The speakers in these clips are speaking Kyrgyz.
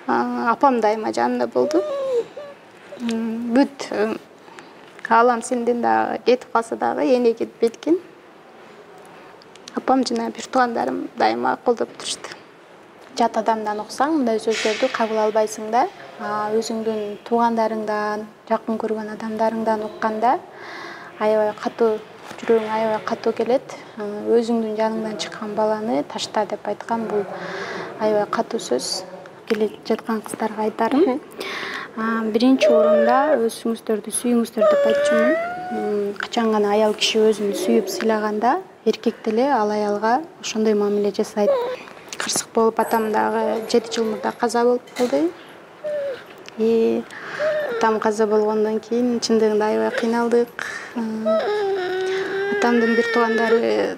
Апам дайыма жанында болду. Бүт алам сенден дагы кетип калса дагы эне кетпейт экен. Апам жана бир туугандарым дайыма колдоп турушты. Жат адамдан уксаң, мындай сөздөрдү кабыл албайсың да. Өзүңдүн туугандарыңдан, жакын көргөн адамдарыңдан укканда аябай катуу, жүрөгүң аябай катуу келет. Өзүңдүн жаныңдан чыккан баланы ташта деп айткан бул аябай катуу сөз. Келе жаткан кыздарга айтарым. Биринчи орунда өзүңүздөрдү сүйүңүздөр деп айтчумун. Качан гана аял киши өзүн сүйүп сыйлаганда, эркек деле ал аялга ошондой мамиле жасайт. Кырсык болуп атам дагы 7 жыл мурда каза болуп калды. Атам каза болгондон кийин чындыгында аябай кыйналдык. Атамдын бир туугандары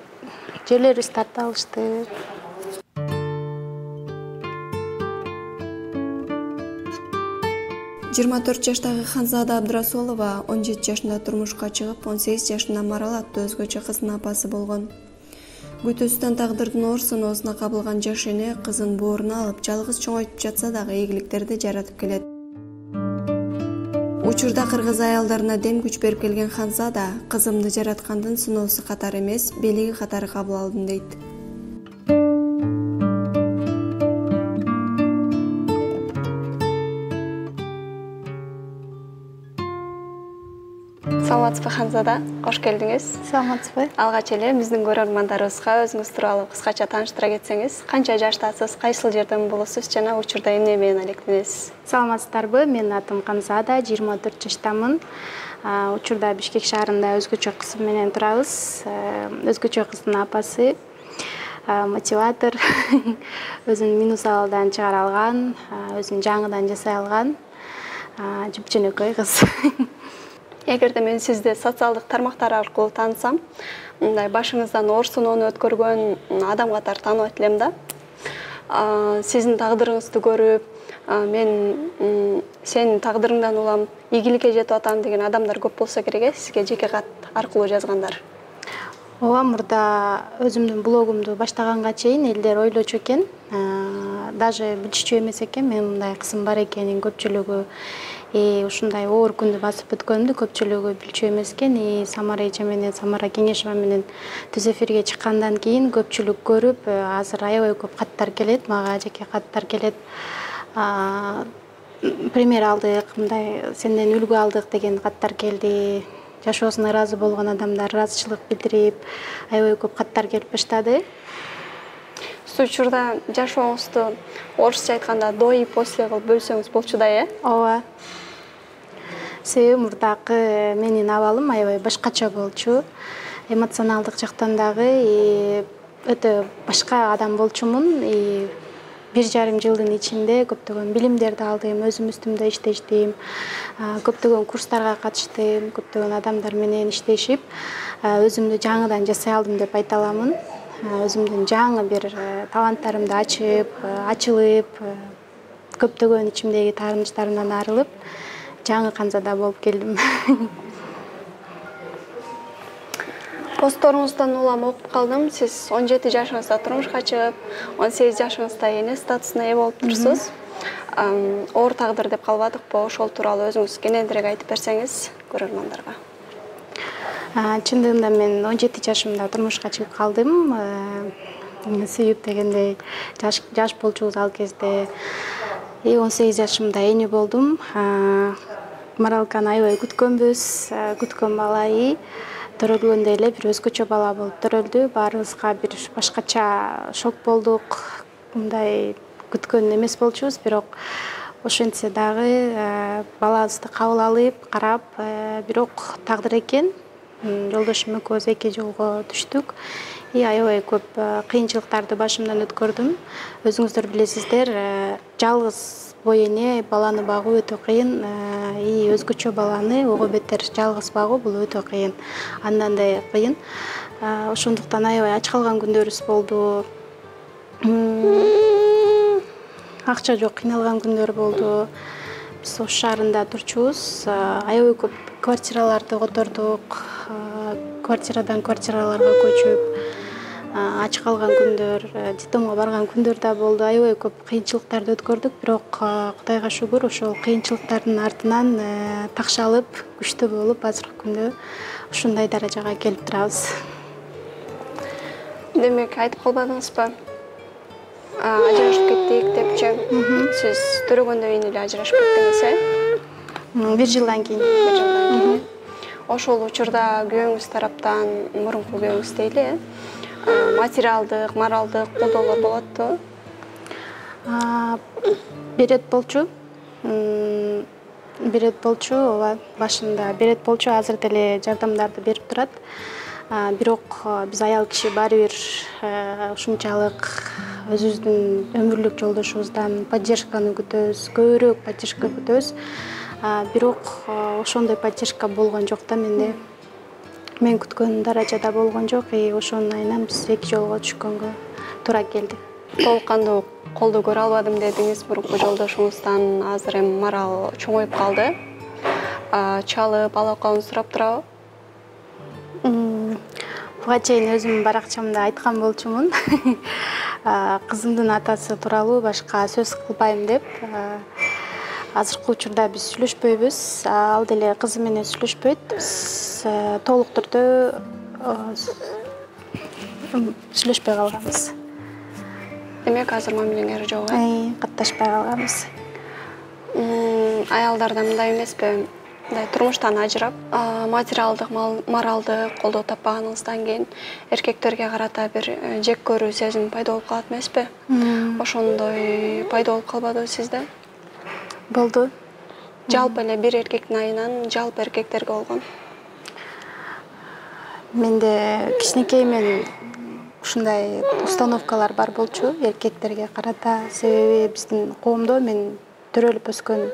жерлерибизди тартып алышты. 24 жаштагы Ханзада Абдрасолова 17 жашында турмушка чыгып, 18 жашында Марал аттуу өзгөчө кыздын апасы болгон. Күтүүсүнөн тагдырдын оор сыноосуна кабылган жаш эне кызын бооруна алып, жалгыз чоңойтуп жатса дагы ийгиликтерди жаратып келет. Учурда кыргыз аялдарына дем күч берип келген Ханзада кызымды жараткандын сыноосу катары эмес, белиги катары кабыл алдым дейт. Саламатсызбы Ханзада, кош келдиңиз. Саламатсызбы. Алгач эле биздин көрөрмандарыбызга өзүңүз тууралуу кыскача тааныштыра кетсеңиз, канча жаштасыз, кайсыл жерден болосуз жана учурда эмне менен алектенесиз? Саламатсыздарбы, менин атым Ханзада, 24 жаштамын. Учурда Бишкек шаарында өзгөчө кызым менен турабыз. Өзгөчө кыздын апасы, мотиватор, өзүн минус алдан чыгара алган, өзүн жаңыдан жасай алган жупжөнөкөй кыз. Эгерде мен сизди социалдык тармактар аркылуу таанысам, мындай башыңыздан оор сыноону өткөргөн адам катары тааныбайт элем да. Сиздин тагдырыңызды көрүп, мен сенин тагдырыңдан улам ийгиликке жетип атам деген адамдар көп болсо керек, сизге жеке кат аркылуу жазгандар. Ооба, мурда өзүмдүн блогумду баштаганга чейин элдер ойлочу экен, даже билишчү эмес экен мен мындай кызым бар экенин. Көпчүлүгү ушундай оор күндү басып өткөнүмдү көпчүлүгү билчү эмес экен. Самара эже менен, Самара Кеңешова менен түз эфирге чыккандан кийин көпчүлүк көрүп, азыр аябай көп каттар келет, мага жеке каттар келет. Пример алдык, мындай сенден үлгү алдык деген каттар келди. Жашоосуна ыраазы болгон адамдар ыраазычылык билдирип, аябай көп каттар келип баштады. Сиз учурда жашооңузду орусча айтканда до и после кылып бөлсөңүз болчу да, Ооба. Себеби мурдакы менин абалым аябай башкача болчу. Эмоционалдык жактан дагы өтө башка адам болчумун. 1,5 жылдын ичинде көптөгөн билимдерди алдым, өзүм үстүмдө иштештим, көптөгөн курстарга катыштым, көптөгөн адамдар менен иштешип, өзүмдү жаңыдан жасай алдым деп айта аламын. Өзүмдүн жаңы бир таланттарымды ачылып, көптөгөн ичимдеги таарынычтарымдан арылып, жаңы Ханзада болуп келдим. Постторуңуздан улам окуп калдым. Сиз 17 жашыңызда турмушка чыгып, 18 жашыңызда эне статусуна ээ болуп турсуз. Оор тагдыр деп калбадыкпы? Ошол тууралуу өзүңүз кененирээк айтып берсеңиз көрөрмандарга. Чындыгында мен 17 жашымда турмушка чыгып калдым. Сүйүп дегендей жаш болчубуз ал кезде. 18 жашымда эне болдум. Маралканы аябай күткөнбүз. Күткөн бала төрөлгөндө эле бир өзгөчө бала болуп төрөлдү. Баарыбызга бир башкача шок болдук. Мындай күткөн эмес болчубуз, бирок ошентсе дагы балабызды кабыл алып, карап, бирок тагдыр экен. Жолдошум экөөбүз эки жолго түштүк. Аябай көп кыйынчылыктарды башымдан өткөрдүм. Өзүңүздөр билесиздер, жалгыз бой эне баланы багуу өтө кыйын. Өзгөчө баланы ого бетер жалгыз багуу бул өтө кыйын. Андан да кыйын. Ошондуктан аябай ач калган күндөрүбүз болду. Акча жок, кыйналган күндөр болду. Биз Ош шаарында турчубуз. Аябай көп квартираларды котордук. Квартирадан квартираларга көчүп, ач калган күндөр, детдомго барган күндөр да болду. Аябай көп кыйынчылыктарды өткөрдүк, бирок Кудайга шүгүр ошол кыйынчылыктардын артынан такшалып, күчтүү болуп азыркы күндө ушундай даражага келип турабыз. Демек айтып калбадыңызбы? Ажырашып кеттик депчи. Сиз төрөгөндөн кийин эле ажырашып кеттиңиз, Бир жылдан кийин. Бир жылдан кийин. Ошол учурда күйөөңүз тараптан, мурунку күйөөңүз дейли, материалдык, моралдык колдоолор болотту? Берет болчу. Берет болчу, ооба, башында берет болчу, азыр деле жардамдарды берип турат. Бирок биз аял киши баары бир ушунчалык өзүбүздүн өмүрлүк жолдошубуздан поддержканы күтөбүз, көбүрөөк поддержка күтөбүз. Бирок ошондой поддержка болгон жок да менде. Мен күткөн даражада болгон жок, ошонун айынан биз эки жолго түшкөнгө туура келди. Толук кандуу колдоо көрө албадым дедиңиз мурунку жолдошуңуздан. Азыр эми морал чоңоюп калды. Чалып, алакалын сурап турабы? Буга чейин өзүм баракчамда айткан болчумун. Кызымдын атасы тууралуу башка сөз кылбайм деп. Азыркы учурда биз сүйлөшпөйбүз. Ал деле кызы менен сүйлөшпөйт. Биз толук түрдө сүйлөшпөй калганбыз. Демек азыр мамилеңер жок, Катташпай калганбыз. Аялдарда мындай эмеспи? Мындай турмуштан ажырап, материалдык, моралдык колдоо таппаганыңыздан кийин эркектерге карата бир жек көрүү сезими пайда болуп калат эмеспи? Ошондой пайда болуп калбадыбы сизде? Болду. Жалпы эле бир эркектин айынан жалпы эркектерге болгон? Менде кичинекеймен ушундай установкалар бар болчу эркектерге карата. Себеби биздин коомдо, мен төрөлүп өскөн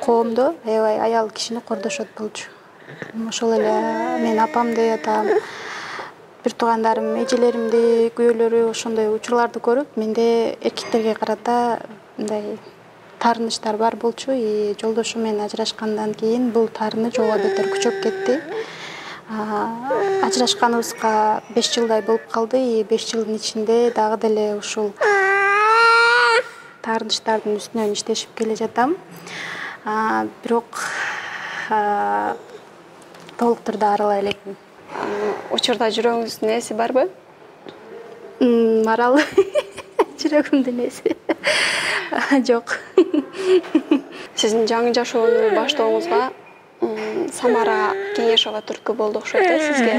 коомдо аябай аял кишини кордошот болчу. Ошол эле мен апамды, атам, бир туугандарым, эжелеримди, күйөөлөрү ошондой учурларды көрүп, менде эркектерге карата мындай таарынычтар бар болчу. Жолдошум менен ажырашкандан кийин бул таарыныч ого бетер күчөп кетти. Ажырашканыбызга 5 жылдай болуп калды. 5 жылдын ичинде дагы деле ушул таарынычтардын үстүнөн иштешип келе жатам. Бирок толук түрдө арылай элекмин. Учурда жүрөгүңүздүн эси барбы? Марал жүрөгүмдүн эси жок. Сиздин жаңы жашоону баштооңузга Самара Кеңешова түрткү болду окшойт сизге?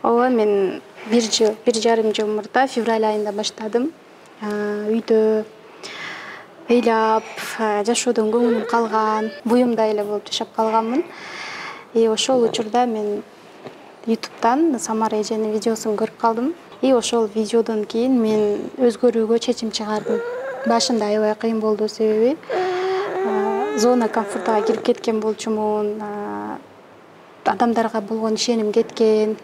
Ооба, мен 1,5 жыл мурда февраль айында баштадым. Үйдө ыйлап, жашоодон көңүлүм калган, буюмда эле болуп жашап калганмын. Ошол учурда мен YouTube'дан Самара эженин видеосун көрүп калдым. Ошол видеодон кийин мен өзгөрүүгө чечим чыгардым. Башында аябай кыйын болду, себеби зона комфортуга кирип кеткен болчумун. Адамдарга болгон ишеним кеткен,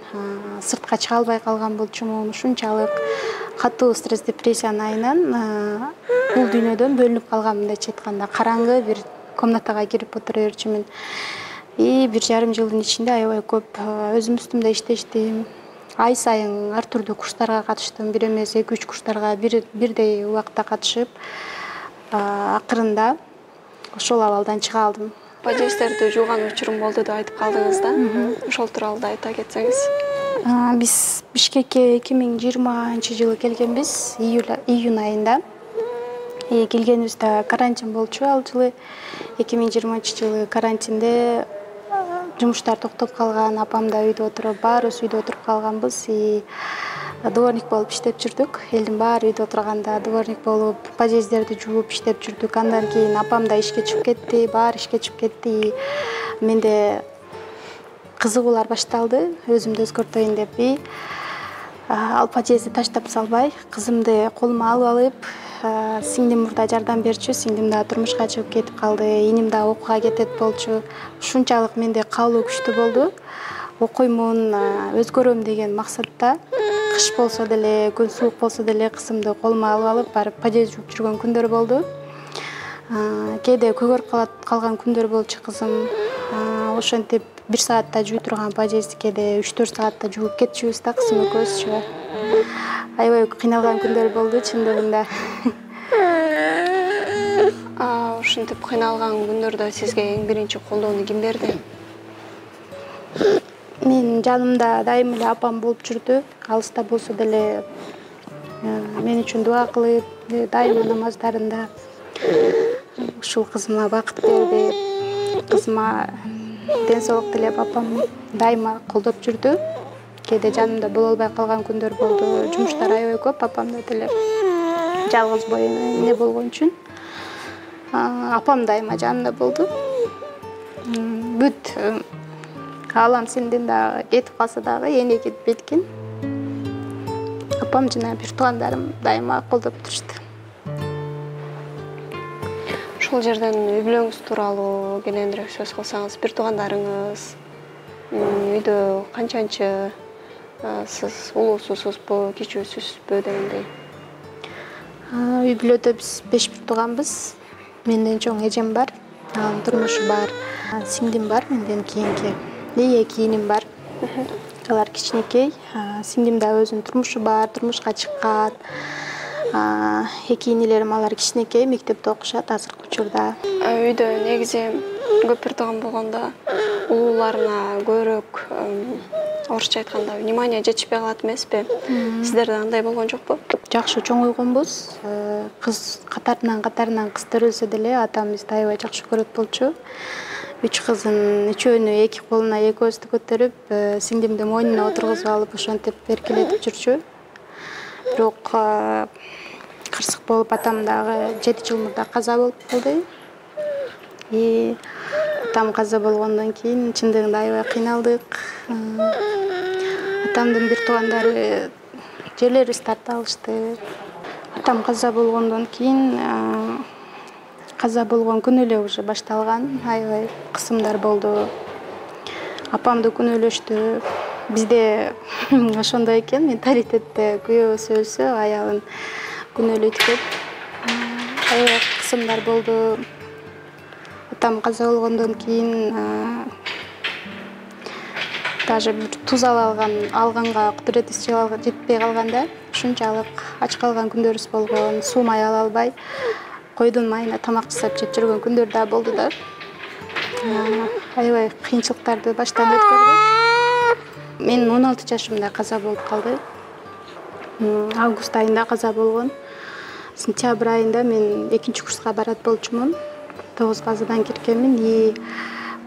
сыртка чыга албай калган болчумун. Ушунчалык катуу стресс, депрессиянын айынан бул дүйнөдөн бөлүнүп калганмын деп айтканда. Караңгы бир комнатага кирип отура берчүмүн. 1,5 жылдын ичинде аябай көп өзүм үстүмдө иштештим. Ай сайын ар түрдүү курстарга катыштым. Бир эмес 2-3 курстарга бирдей убакта катышып, акырында ошол абалдан чыга алдым. Подъездерди жууган учурум болду деп айтып калдыңыз да. Ошол тууралуу да айта кетсеңиз. Биз Бишкекке 2020-жылы келгенбиз, июнь айында. Келгенибизде карантин болчу ал жылы. 2020-жылы карантинде жумуштар токтоп калган, апам да үйдө отуруп, баарыбыз үйдө отуруп калганбыз. Дворник болуп иштеп жүрдүк. Элдин баары үйдө отурганда дворник болуп, подъездерди жууп иштеп жүрдүк. Андан кийин апам да ишке чыгып кетти, баары ишке чыгып кетти. Менде кызыгуулар башталды, өзүмдү өзгөртөйүн деп. Ал подъездди таштап салбай, кызымды колума алып алып, сиңдим мурда жардам берчү. Сиңдим да турмушка чыгып кетип калды. Иним да окууга кетет болчу. Ушунчалык менде каалоо күчтүү болду. Окуймун, өзгөрөм деген максатта кыш болсо деле, күн суук болсо деле кызымды колума алып алып барып подъезд жууп жүргөн күндөр болду. Кээде көгөрүп калган күндөр болчу кызым. ошентип 1 саатта жууй турган поездди кээде 3-4 саатта жууп кетчүбүз да кызым экөөбүзчү. Аябай кыйналган күндөр болду чындыгында. Ушинтип кыйналган күндөрдө сизге эң биринчи колдоону ким берди? Менин жанымда дайым эле апам болуп жүрдү. Алыста болсо деле мен үчүн дуа кылып, дайыма намаздарында ушул кызыма бакыт берди, кызыма ден соолук тилеп апам дайыма колдоп жүрдү. Кээде жанымда боло албай калган күндөр болду. Жумуштар аябай көп апамда деле. Жалгыз бой эне болгон үчүн апам дайыма жанымда болду. Бүт аалам сенден дагы кетип калса дагы эне кетпейт экен. Апам жана бир туугандарым дайыма колдоп турушты. Ушул жерден үй бүлөңүз тууралуу кененирээк сөз кылсаңыз, бир туугандарыңыз үйдө канчанчы, сиз улуусузбу, кичүүсүзбү дегендей? Үй бүлөдө биз 5 бир тууганбыз. Менден чоң эжем бар, анын турмушу бар. Сиңдим бар менден кийинки. 2 иним бар. Алар кичинекей. Сиңдим да өзүнүн турмушу бар, турмушка чыккан. 2 инилерим алар кичинекей, мектепте окушат азыркы учурда. Үйдө негизи көп бир тууган болгондо улууларына көбүрөөк орусча айтканда внимание жетишпей калат эмеспи? Сиздерде андай болгон жокпу? Жакшы чоңойгонбуз. Кыз катарынан кыз төрөлсө деле атам бизди аябай жакшы көрөт болчу. 3 кызын үчөөнү 2 колуна экөөбүздү көтөрүп, сиңдимди мойнуна отургузуп алып ошентип эркелетип жүрчү. Бирок кырсык болуп атам дагы 7 жыл мурда каза болуп калды. Атам каза болгондон кийин чындыгында аябай кыйналдык. Атамдын бир туугандары жерлерибизди тартып алышты. Атам каза болгондон кийин каза болгон күнү эле уже башталган аябай кысымдар болду. Апамды күнөөлөштү. Бизде ошондой экен менталитетте, күйөөсү өлсө аялын күнөөлөйт экен. Аябай кысымдар болду. Атам каза болгондон кийин даже бир туз алганга кудуретибиз жетпей калганда ушунчалык ач калган күндөрүбүз болгон, суу май ала албай койдун майына тамак жасап жеп жүргөн күндөр да болду да. Аябай кыйынчылыктарды баштан өткөрдүк. Менин 16 жашымда каза болуп калды. Август айында каза болгон. Сентябрь айында мен 2-курска барат болчумун. 9 базадан киргенмин.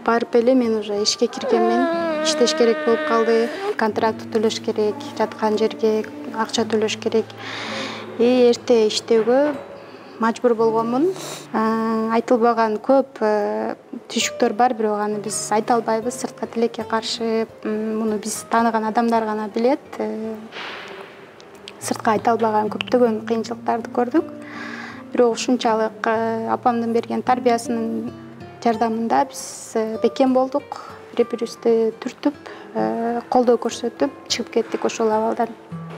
Барып эле мен уже ишке киргенмин. Иштеш керек болуп калды. Контракт төлөш керек, жаткан жерге акча төлөш керек. Эрте иштөөгө мажбур болгонмун. Айтылбаган көп түйшүктөр бар, бирок аны биз айта албайбыз. Сыртка тилекке каршы муну биз тааныган адамдар гана билет. Сыртка айта албаган көптөгөн кыйынчылыктарды көрдүк. Бирок ушунчалык апамдын берген тарбиясынын жардамында биз бекем болдук. Бири-бирибизди түртүп, колдоо көрсөтүп чыгып кеттик ошол абалдан.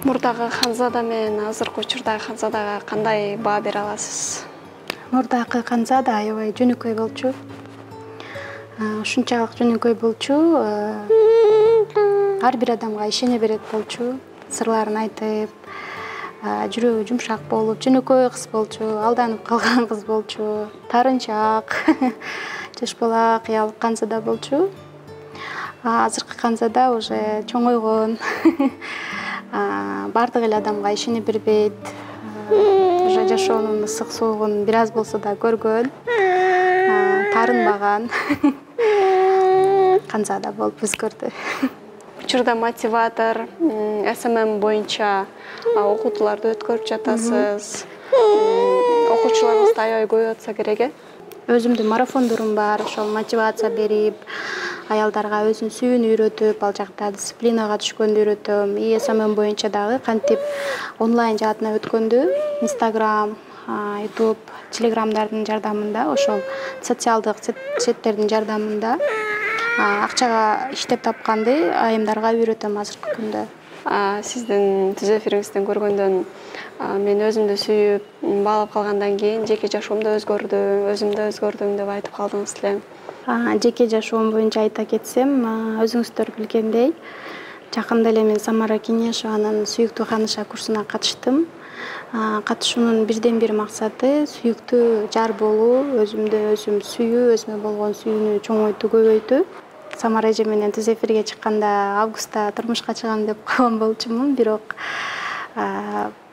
Мурдагы Ханзада менен азыркы учурдагы Ханзадага кандай баа бере аласыз? Мурдагы Ханзада аябай жөнөкөй болчу. Ушунчалык жөнөкөй болчу. Ар бир адамга ишене берет болчу. Сырларын айтып, жүрөгү жумшак болуп, жөнөкөй кыз болчу, алданып калган кыз болчу, тарынчак, жашбалак, кыялык Ханзада болчу. Азыркы Ханзада уже чоңойгон. Бардык эле адамга ишене бербейт. Уже жашоонун ысык соогун бир аз болсо да көргөн, тарынбаган Ханзада болуп өзгөрдү. Учурда мотиватор, СММ боюнча окутууларды өткөрүп жатасыз. Окуучуларыңызды аябай көбөйүп атса керек. Өзүмдүн марафондорум бар, ошол мотивация берип, аялдарга өзүн сүйүүнү үйрөтүп, ал жакта дисциплинага түшкөндү үйрөтөм. СММ боюнча дагы кантип онлайн жаатына өткөндү, Instagram, YouTube, Telegramдардын жардамында, ошол социалдык сеттердин жардамында акчага иштеп тапканды айымдарга үйрөтөм азыркы күндө. Сиздин түз эфириңизден көргөндөн мен өзүмдү сүйүп, баалап калгандан кийин жеке жашоом да өзгөрдү, өзүм да өзгөрдүм деп айтып калдыңыз эле. Жеке жашоом боюнча айта кетсем, өзүңүздөр билгендей, жакында эле мен Самара Кенешованын сүйүктүү ханыша курсуна катыштым. Катышуунун бирден бир максаты сүйүктүү жар болуу, өзүмдү өзүм сүйүү, өзүмө болгон сүйүүнү чоңойтуу, көбөйтүү. Самара эже менен түз эфирге чыкканда августта турмушка чыгам деп койгон болчумун, бирок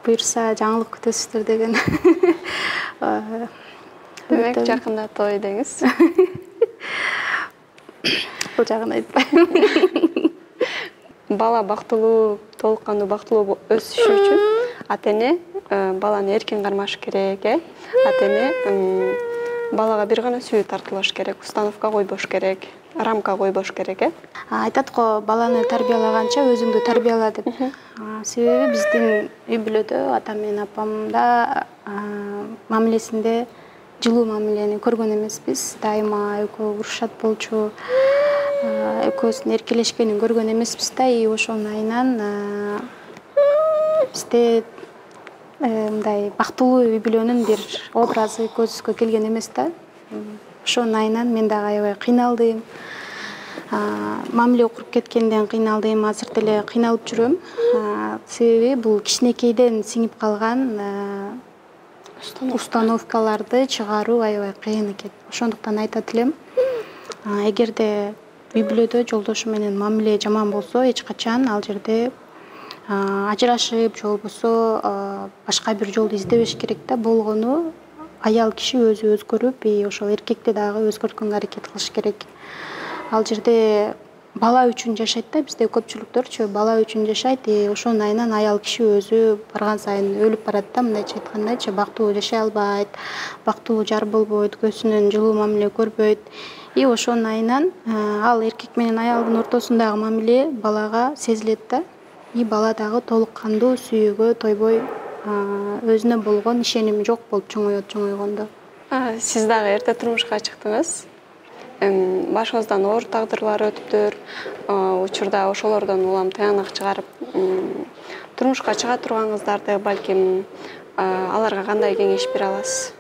буюрса жаңылык күтөсүздөр деген. Демек жакында той деңиз. Бул жагын айтпайм. Бала бактылуу, толук кандуу бактылуу өсүшү үчүн ата-эне баланы эркин кармаш керек, ата-эне балага бир гана сүйүү тартылыш керек, установка койбош керек, рамка койбош керек. Айтат го, баланы тарбиялаганча өзүңдү тарбияла деп. Себеби биздин үй бүлөдө атам менен апам да мамилесинде жылуу мамилени көргөн эмеспиз. Дайыма экөө урушат болчу, экөөсүн эркелешкенин көргөн эмеспиз да. И ошонун айынан бизде мындай бактылуу үй бүлөнүн бир образы көзүбүзгө келген эмес да. Ошонун айынан мен дагы аябай кыйналдым. Мамиле куруп кеткенден кыйналдым, азыр деле кыйналып жүрөм. Себеби бул кичинекейден сиңип калган установкаларды чыгаруу аябай кыйын экен. Ошондуктан айтат элем, эгерде үй бүлөдө жолдошу менен мамиле жаман болсо, эч качан ал жерде ажырашып, же болбосо башка бир жолду издебеш керек да. Болгону аял киши өзү өзгөрүп, и ошол эркекти дагы өзгөрткөнгө аракет кылыш керек. Ал жерде бала үчүн жашайт да, бизде көпчүлүктөрчү бала үчүн жашайт, и ошонун айынан аял киши өзү барган сайын өлүп барат да, мындайча айткандачы, бактылуу жашай албайт, бактылуу жар болбойт, көзүнөн жылуу мамиле көрбөйт. И ошонун айынан ал эркек менен аялдын ортосундагы мамиле балага сезилет да. И бала дагы толук кандуу сүйүүгө тойбой, өзүнө болгон ишеними жок болуп чоңоет чоңойгондо. Сиз дагы эрте турмушка чыктыңыз. Башыңыздан оор тагдырлар өтүптүр. Учурда ошолордон улам тыянак чыгарып, турмушка чыга турган кыздарды балким аларга кандай кеңеш бере аласыз?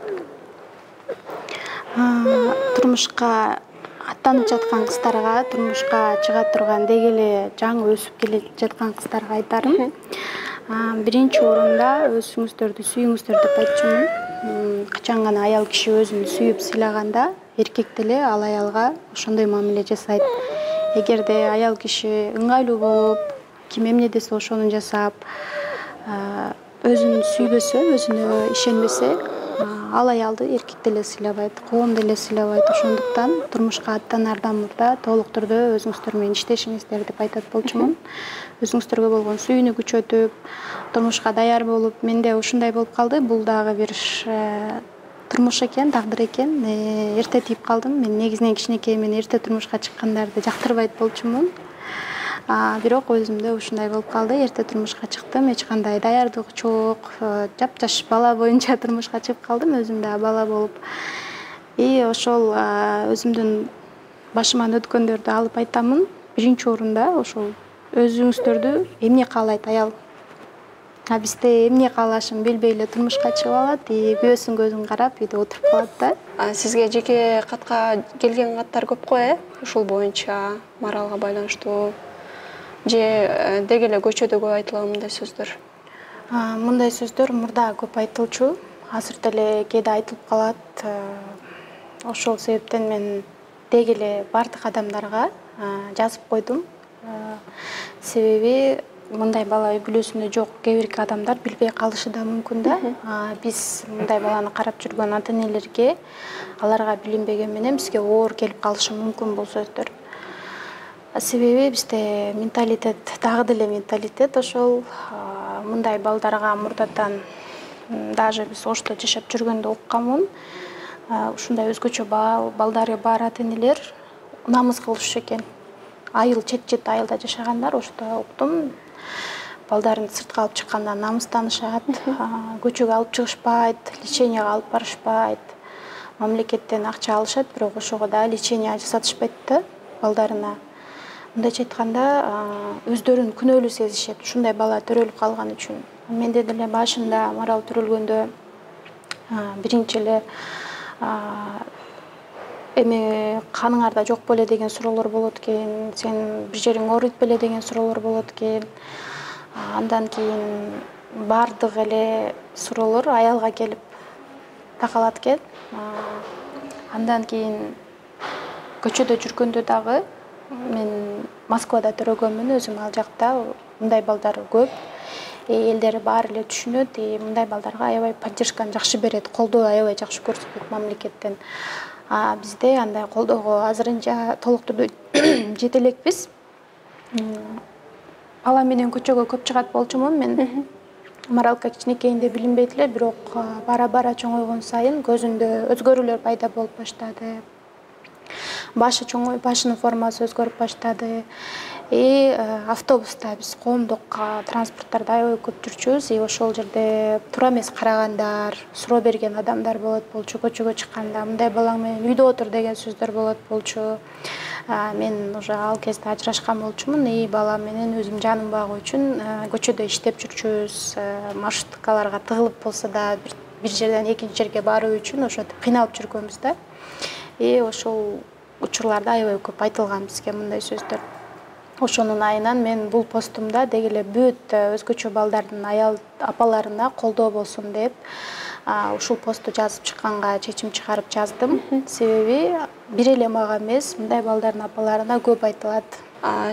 Турмушка аттанып жаткан кыздарга, турмушка чыга турган деги эле жаңы өсүп келе жаткан кыздарга айтарым. Биринчи орунда өзүңүздөрдү сүйүңүздөр деп айтчумун. Качан гана аял киши өзүн сүйүп сыйлаганда, эркек деле ал аялга ошондой мамиле жасайт. Эгерде аял киши ыңгайлуу болуп, ким эмне десе ошону жасап, өзүн сүйбөсө, өзүнө ишенбесе, ал аялды эркек деле сыйлабайт, коом деле сыйлабайт. Ошондуктан турмушка аттанардан мурда толук түрдө өзүңүздөр менен иштешиңиздер деп айтат болчумун. Өзүңүздөргө болгон сүйүүнү күчөтүп, турмушка даяр болуп, менде ушундай болуп калды. Бул дагы бир турмуш экен, тагдыр экен. Эрте тийип калдым. Мен негизинен кичинекейимден эрте турмушка чыккандарды жактырбайт болчумун. Бирок өзүмдө ушундай болуп калды. Эрте турмушка чыктым, эч кандай даярдык жок. Жапжаш бала боюнча турмушка чыгып калдым, өзүм дагы бала болуп. И ошол өзүмдүн башыман өткөндөрдү алып айтамын. Биринчи орунда ошол өзүңүздөрдү эмне каалайт аял, бизде эмне каалашын билбей эле турмушка чыгып алат, күйөөсүн көзүн карап үйдө отуруп калат да. Сизге жеке катка келген каттар көп го, ушул боюнча моралга байланыштуу же деги эле көчөдө көп айтылган мындай сөздөр? Мындай сөздөр мурда көп айтылчу, азыр деле кээде айтылып калат. Ошол себептен мен деги эле бардык адамдарга жазып койдум. Себеби мындай бала үй бүлөсүндө жок, кээ бирки адамдар билбей калышы да мүмкүн да. Биз мындай баланы карап жүргөн ата-энелерге, аларга билинбеген менен бизге оор келип калышы мүмкүн бул сөздөр. Себеби бизде менталитет, дагы деле менталитет ошол. Мындай балдарга мурдатан, даже биз Ошто жашап жүргөндө укканмын. Ушундай өзгөчө балдары бар ата-энелер намыс кылышы экен. Айыл, чет айылда жашагандар, ошто уктум. Балдарын сыртка алып чыкканда намыстанышат, көчөгө алып чыгышпайт, леченияга алып барышпайт. Мамлекеттен акча алышат, бирок ошого да лечения жасатышпайт да балдарына. Мындайча айтканда, өздөрүн күнөөлүү сезишет, ушундай бала төрөлүп калган үчүн. Менде деле башында морал төрөлгөндө биринчи эле эми каныңарда жок беле деген суроолор болот экен, сен бир жериң ооруйт беле деген суроолор болот экен. Андан кийин баардык эле суроолор аялга келип такалат экен. Андан кийин көчөдө жүргөндө дагы мен Москвада төрөгөнмүн, өзүм ал жакта мындай балдар көп. Элдери баары эле түшүнөт, мындай балдарга аябай поддержканы жакшы берет, колдоо аябай жакшы көрсөтөт мамлекеттен. Бизде андай колдоого азырынча толук түрдө жете элекпиз. Бала менен көчөгө көп чыгат болчумун мен. Маралка кичинекейинде билинбейт эле, бирок бара чоңойгон сайын көзүндө өзгөрүүлөр пайда болуп баштады. Башы чоңоюп, башынын формасы өзгөрүп баштады. Автобуста биз коомдук транспорттарда аябай көп жүрчүбүз. Ошол жерде туура эмес карагандар, суроо берген адамдар болот болчу. Көчөгө чыкканда мындай балаң менен үйдө отур деген сөздөр болот болчу. Мен уже ал кезде ажырашкан болчумун. Балам менен өзүм жаным багуу үчүн көчөдө иштеп жүрчүбүз. Маршруткаларга тыгылып болсо да бир жерден экинчи жерге баруу үчүн ошентип кыйналып жүргөнбүз да. Ошол учурларда аябай көп айтылган бизге мындай сөздөр. Ошонун айынан мен бул постумда деги эле бүт өзгөчө балдардын аял апаларына колдоо болсун деп ушул посту жазып чыкканга чечим чыгарып жаздым. Себеби бир эле мага эмес, мындай балдардын апаларына көп айтылат.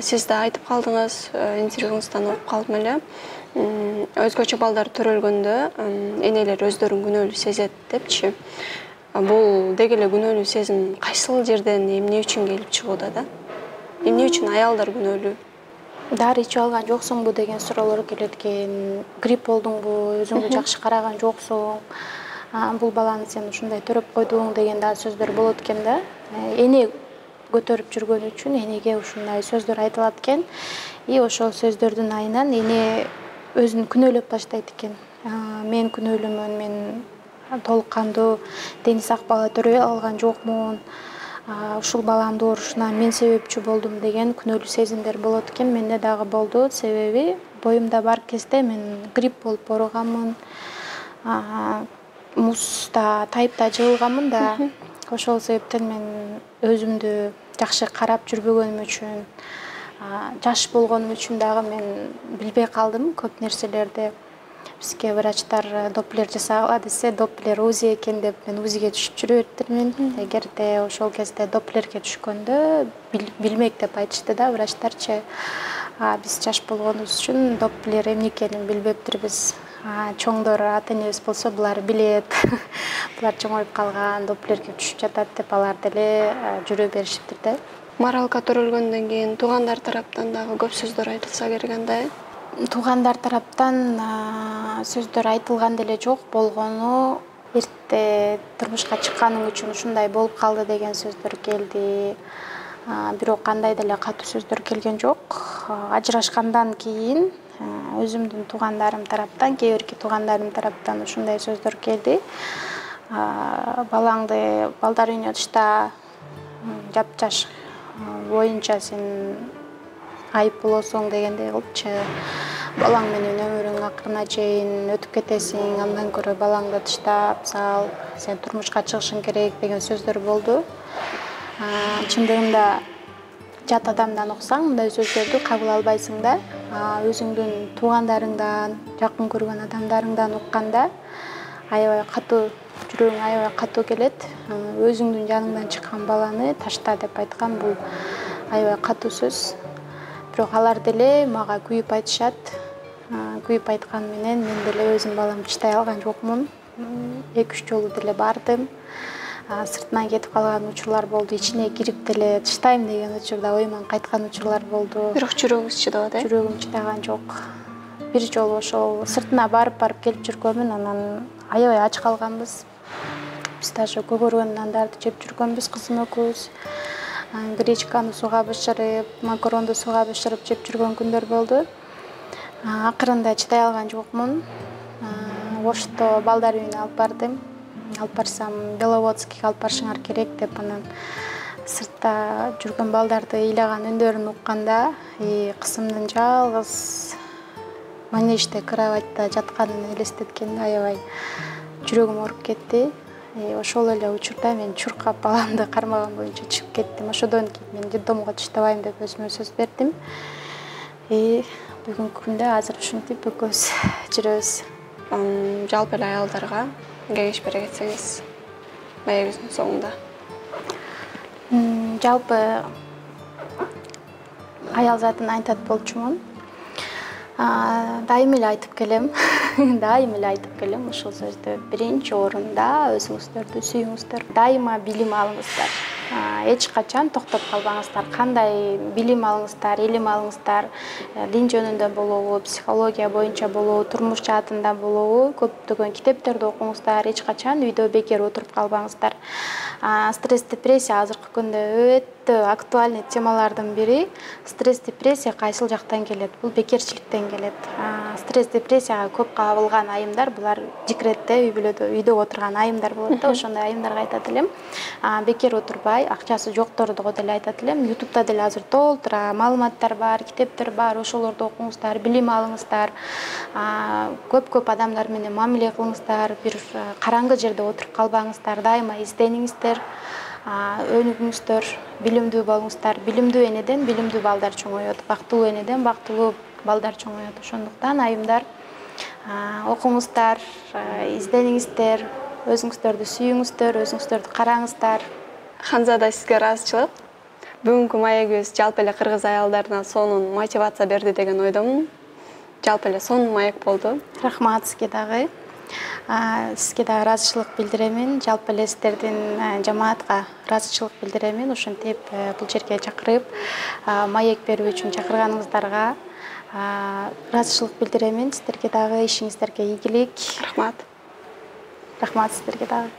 Сиз да айтып калдыңыз, интервьюңуздан угуп калдым эле. Өзгөчө балдар төрөлгөндө энелер өздөрүн күнөөлүү сезет депчи. Бул деги эле күнөөлүү сезим кайсыл жерден, эмне үчүн келип чыгууда да? Эмне үчүн аялдар күнөөлүү? Дары ичип алган жоксуңбу деген суроолор келет экен. Грипп болдуңбу, өзүңдү жакшы караган жоксуң. Бул баланы сен ушундай төрөп койдуң деген да сөздөр болот экен да. Эне көтөрүп жүргөн үчүн энеге ушундай сөздөр айтылат экен. Ошол сөздөрдүн айынан эне өзүн күнөөлөп баштайт экен. Мен күнөөлүүмүн, мен толук кандуу дени сак бала төрөй алган жокмун. Ушул баламдын оорушуна мен себепчи болдум деген күнөөлүү сезимдер болот экен. Менде дагы болду. Себеби боюмда бар кезде мен грипп болуп ооруганмын. Музда тайыпта жығылганмын да. Ошол себептен мен өзүмдү жакшы карап жүрбөгөнүм үчүн, жаш болгонум үчүн дагы мен билбей калдым көп нерселерди. Бизге врачтар доплер жасагыла десе, доплер УЗИ экен деп мен УЗИге түшүп жүрө бериптирмин. Эгерде ошол кезде доплерге түшкөндө билмек деп айтышты да врачтарчы. Биз жаш болгонубуз үчүн доплер эмне экенин билбептирбиз. Чоңдор ата-энебиз болсо булар билет. Булар чоңоюп калган, доплерге түшүп жатат деп алар деле жүрө беришиптир да. Маралка төрөлгөндөн кийин туугандар тараптан дагы көп сөздөр айтылса керек андай. Туугандар тараптан сөздөр айтылган деле жок, болгону эрте турмушка чыкканым үчүн ушундай болуп калды деген сөздөр келди. Бирок кандай деле катуу сөздөр келген жок. Ажырашкандан кийин өзүмдүн туугандарым тараптан, кээ бирки туугандарым тараптан ушундай сөздөр келди. Балаңды балдар үйүнө тышта, жапжаш боюнча сен айып болосуң дегендей кылыпчы. Балаң менен өмүрүң акырына чейин өтүп кетесиң, андан көрө балаңды тыштап сал, сен турмушка чыгышың керек деген сөздөр болду. Чындыгында жат адамдан уксаң, мындай сөздөрдү кабыл албайсың да. Өзүңдүн туугандарыңдан, жакын көргөн адамдарыңдан укканда аябай катуу, жүрөгүң аябай катуу келет. Өзүңдүн жаныңдан чыккан баланы ташта деп айткан бул аябай катуу сөз. Бирок алар деле мага күйүп айтышат. Күйүп айткан менен мен деле өзүм баламды тыштай алган жокмун. 2-3 жолу деле бардым. Сыртынан кетип калган учурлар болду. Ичине кирип деле тыштайм деген учурда оюман кайткан учурлар болду. Бирок жүрөгүңүз чыдабады, э? Жүрөгүм чыдаган жок. Бир жолу ошол сыртына барып келип жүргөнмүн, анан аябай ач калганбыз. Биз даже көгөргөн нандарды жеп жүргөнбүз кызым экөөбүз. Гречканы сууга бышырып, макаронду сууга бышырып жеп жүргөн күндөр болду. Акырында чыдай алган жокмун. Ошто балдар үйүнө алып бардым. Алып барсам, Беловодскийге алып барышыңар керек деп, анан сыртта жүргөн балдарды ыйлаган үндөрүн укканда, кызымдын жалгыз манежде кроватьта жатканын элестеткенде аябай жүрөгүм ооруп кетти. Ошол эле учурда мен чуркап баламды кармаган боюнча чыгып кеттим. Ошодон кийин мен детдомго таштабайм деп өзүмө сөз бердим. Бүгүнкү күндө азыр ушинтип экөөбүз жүрөбүз. Жалпы эле аялдарга кеңеш бере кетсеңиз маегибиздин соңунда. Жалпы аял затын айтат болчумун. Дайым эле айтып келем. Дайым эле айтып келем ушул сөздү. Биринчи орунда өзүңүздөрдү сүйүңүздөр. Дайыма билим алыңыздар. Эч качан токтоп калбаңыздар. Кандай билим алыңыздар, илим алыңыздар, дин жөнүндө болобу, психология боюнча болобу, турмуш жаатында болобу, көптөгөн китептерди окуңуздар. Эч качан үйдө бекер отуруп калбаңыздар. Стресс, депрессия азыркы күндө өтө актуальный темалардын бири. Стресс, депрессия кайсыл жактан келет? Бул бекерчиликтен келет. Стресс, депрессияга көп кабылган айымдар булар декретте, үй бүлөдө, үйдө отурган айымдар болот да. Ошондой айымдарга айтат элем. Бекер отурбай, акчасы жокторго деле айтат элем. YouTube'да деле азыр толтура маалыматтар бар, китептер бар. Ошолорду окуңуздар, билим алыңыздар. Көп адамдар менен мамиле кылыңыздар. Бир караңгы жерде отуруп калбаңыздар. Дайыма издениңиздер. Өнүгүңүздөр, билимдүү болуңуздар. Билимдүү энеден билимдүү балдар чоңойот. Бактылуу энеден бактылуу балдар чоңойот. Ошондуктан айымдар окуңуздар, издениңиздер, өзүңүздөрдү сүйүңүздөр, өзүңүздөрдү караңыздар. Ханзада, сизге ыраазычылык. Бүгүнкү маегибиз жалпы эле кыргыз аялдарына сонун мотивация берди деген ойдомун. Жалпы эле сонун маек болду. Рахмат сизге дагы. Сизге да ыраазычылык билдиремин. Жалпы эле сиздердин жамаатка ыраазычылык билдиремин. Ошентип бул жерге чакырып, маек берүү үчүн чакырганыңыздарга ыраазычылык билдиремин. Сиздерге дагы ишиңиздерге ийгилик. Рахмат. Рахмат сиздерге дагы.